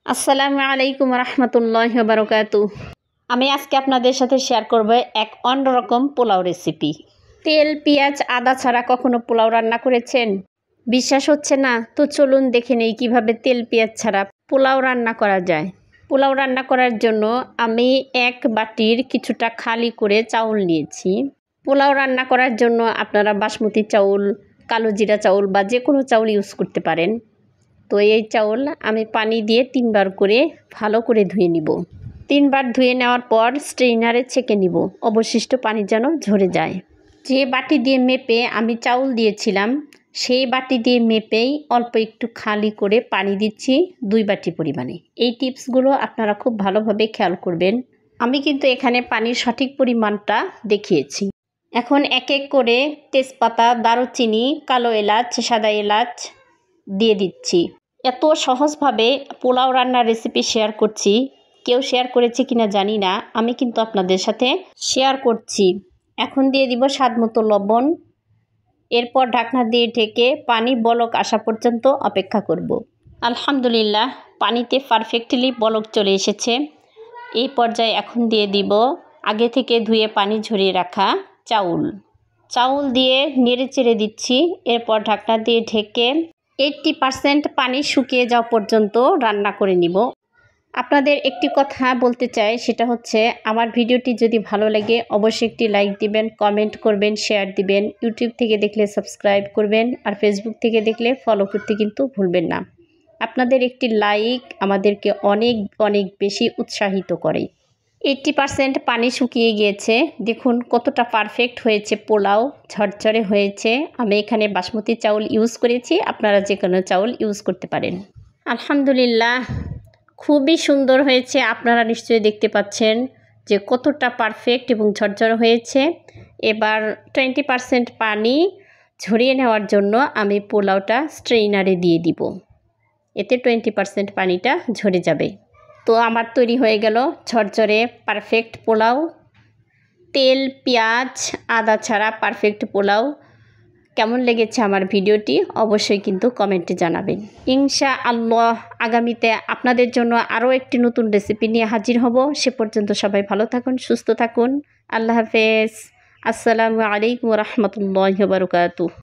আসসালামু আলাইকুম রহমতুল্লাহি ওয়া বারাকাতুহু। আমি আজকে আপনাদের সাথে শেয়ার করব এক অন্যরকম পোলাও রেসিপি। তেল পেঁয়াজ আদা ছাড়া কখনো পোলাও রান্না করেছেন? বিশ্বাস হচ্ছে না? তো চলুন দেখে নেই কীভাবে তেল পেঁয়াজ ছাড়া পোলাও রান্না করা যায়। পোলাও রান্না করার জন্য আমি এক বাটির কিছুটা খালি করে চাউল নিয়েছি। পোলাও রান্না করার জন্য আপনারা বাসমতি চাউল, কালো জিরা চাউল বা যে কোনো চাউল ইউজ করতে পারেন। তো এই চাউল আমি পানি দিয়ে 3 বার করে ভালো করে ধুয়ে নিব। 3 বার ধুয়ে নেওয়ার পর স্ট্রেইনারে ছেঁকে নিব, অবশিষ্ট পানি যেন ঝরে যায়। যে বাটি দিয়ে মেপে আমি চাউল দিয়েছিলাম সেই বাটি দিয়ে মেপেই অল্প একটু খালি করে পানি দিচ্ছি 2 বাটি পরিমাণে। এই টিপসগুলো আপনারা খুব ভালোভাবে খেয়াল করবেন। আমি কিন্তু এখানে পানির সঠিক পরিমাণটা দেখিয়েছি। এখন এক এক করে তেজপাতা, দারুচিনি, কালো এলাচ, সাদা এলাচ দিয়ে দিচ্ছি। এত সহজভাবে পোলাও রান্নার রেসিপি শেয়ার করছি, কেউ শেয়ার করেছে কিনা জানি না, আমি কিন্তু আপনাদের সাথে শেয়ার করছি। এখন দিয়ে দিব স্বাদমতো লবণ। এরপর ঢাকনা দিয়ে ঢেকে পানি বলক আসা পর্যন্ত অপেক্ষা করব। আলহামদুলিল্লাহ, পানিতে পারফেক্টলি বলক চলে এসেছে। এই পর্যায়ে এখন দিয়ে দিব আগে থেকে ধুয়ে পানি ঝরিয়ে রাখা চাউল দিয়ে নেড়ে চেড়ে দিচ্ছি। এরপর ঢাকনা দিয়ে ঢেকে 80% পানি শুকিয়ে যাওয়া পর্যন্ত রান্না করে নিব। আপনাদের একটি কথা বলতে চাই, সেটা হচ্ছে আমার ভিডিওটি যদি ভালো লাগে অবশ্যই একটি লাইক দিবেন, কমেন্ট করবেন, শেয়ার দিবেন। ইউটিউব থেকে দেখলে সাবস্ক্রাইব করবেন, আর ফেসবুক থেকে দেখলে ফলো করতে কিন্তু ভুলবেন না। আপনাদের একটি লাইক আমাদেরকে অনেক অনেক বেশি উৎসাহিত করে। 80% পানি শুকিয়ে গিয়েছে, দেখুন কতটা পারফেক্ট হয়েছে পোলাও, ঝরঝরে হয়েছে। আমি এখানে বাসমতি চাউল ইউজ করেছি, আপনারা যে কোনো চাউল ইউজ করতে পারেন। আলহামদুলিল্লাহ, খুবই সুন্দর হয়েছে। আপনারা নিশ্চয়ই দেখতে পাচ্ছেন যে কতটা পারফেক্ট এবং ঝরঝরে হয়েছে। এবার 20% পানি ঝরিয়ে নেওয়ার জন্য আমি পোলাওটা স্ট্রেইনারে দিয়ে দিব, এতে 20% পানিটা ঝরে যাবে। তো আমার তৈরি হয়ে গেল ঝরঝরে পারফেক্ট পোলাও, তেল পেঁয়াজ আদা ছাড়া পারফেক্ট পোলাও। কেমন লেগেছে আমার ভিডিওটি অবশ্যই কিন্তু কমেন্টে জানাবেন। ইনশাআল্লাহ আগামীতে আপনাদের জন্য আরও একটি নতুন রেসিপি নিয়ে হাজির হব। সে পর্যন্ত সবাই ভালো থাকুন, সুস্থ থাকুন। আল্লাহ হাফেজ। আসসালামু আলাইকুম রহমতুল্লাহি ওয়া বারাকাতুহু।